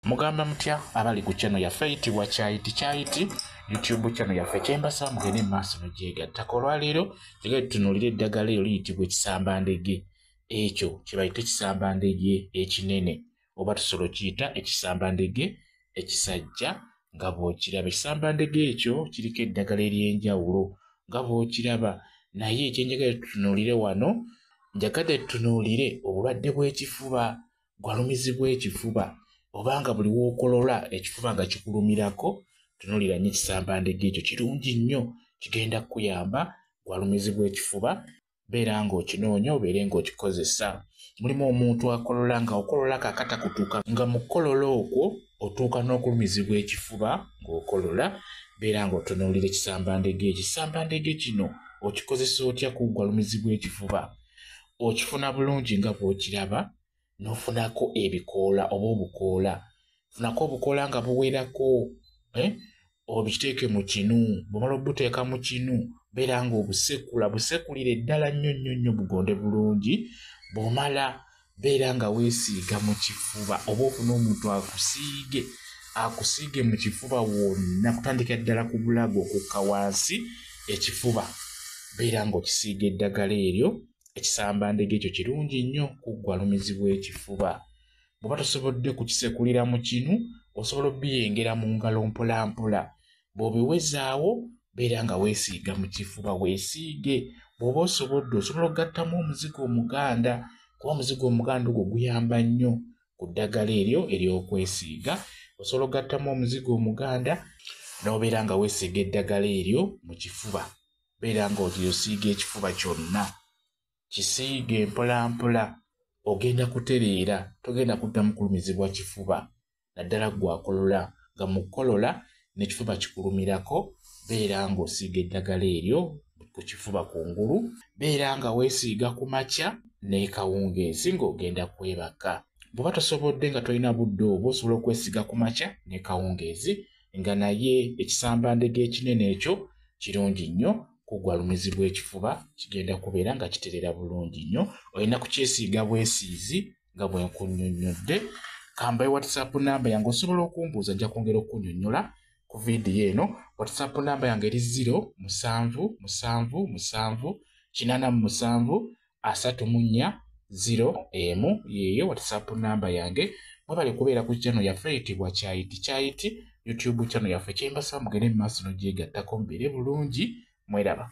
Mugamba mutya abali ku channel yaffe eyitibwa Kyayiti YouTube channel yaffe kyembasa mugende maaso mugyegattako. Olwaleero tugende tutunuulire eddagala eryo liyitibwa Ekisamba Ndege. Ekyo kye bayita Ekisamba Ndege Ekinene oba tusolo kiyita Ekisamba Ndege Ekisajja nga bw'okiraba. Ekisamba Ndege ekyo kiriko eddagala ery'enjawulo nga bw'okiraba, naye ekyenjagala tutunuulire wano njagadde tutunuulire obulwadde bw'ekifuba, gwalumizi bw'ekifuba, obanga buli w'okolola ekifuba nga kikulumirako, tunuulira nnyo Ekisamba Ndege ekyo. Kirungi nnyo, kigenda kukuyamba gwalumizi bw'ekifuba, beera ng'okinoonya obeere ng'okikozesa. Mulimu omuntu akolola nga okolola kakata kutuuka nga mu kukolola okwo otuuka n'okulumizibwa ekifuba ng'okolola, beera ng'otunuulira Ekisamba Ndege. Ekisamba Ndege kino okikozesa otya ku gwalumizi bw'ekifuba? Okifuna bulungi nga bw'okiraba, n'ofunako ebikoola oba obukoola. Funako obukoola nga buwerako, obiteeke mu kinu. Bw'omala obuteeka mu kinu, beera ng'obusekula, busekulire ddala nnyo bugonde bulungi. Bw'omala beera nga weesiiga mu kifuba, oba ofuna omuntu akusiige mu kifuba wonna, kutandika ddala ku bulago okukka wansi ekifuba, beera ng'okisiiga eddagala eryo. Ekisamba Ndege ekyo kirungi nnyo ku gwalumizi bw'ekifuba. Bw'oba tosobodde kukisekulira mu kinu, osobola obbiyengera mu ngalo mpolampola. Bw'obiwezaawo beera nga weesiiga mu kifuba, weesiige. Bw'oba osobodde osobola okugattamu omuzigo omuganda, kuba omuzigo omuganda ogwo guyamba nnyo ku ddagala eryo ery'okwesiiga. Osobola okugattamu omuzigo omuganda n'obeera nga weesiiga eddagala eryo mu kifuba, beera ng'osiiga ekifuba kyonna. Kisiige mpolampola, ogenda kutereera, togenda kuddamu kulumizibwa kifuba, naddala gwakolola. Nga mu kukolola n'ekifuba kikulumirako, beera ng'osiiga eddagala eryo ku kifuba kungulu, beera nga weesiiga ku makya n'ekawungeezi ng'ogenda kwebaka. Bw'oba tosobodde nga tolina budde obwo, osobola okwesiiga ku makya n'ekawungeezi, nga naye Ekisamba Ndege Ekinene ekyo kirungi nnyo ku gwalumizi bw'ekifuba, kigenda kubeera nga kiterera bulungi nnyo. Olina kukyesiiga bwesiizi nga bwe nkunnyonnyodde. Kambayo WhatsApp namba yange, osobola okumbuuza, nja kwongera okunnyonnyola ku viidiyo eno. WhatsApp namba yange eri 077878340 yeeyo WhatsApp namba yange. Mwebale kubeera ku channel yaffe eyitibwa Kyayiti YouTube channel yaffe kyembasa mugende mu maaso n'ogyegattako mubeere bulungi. Mweraba.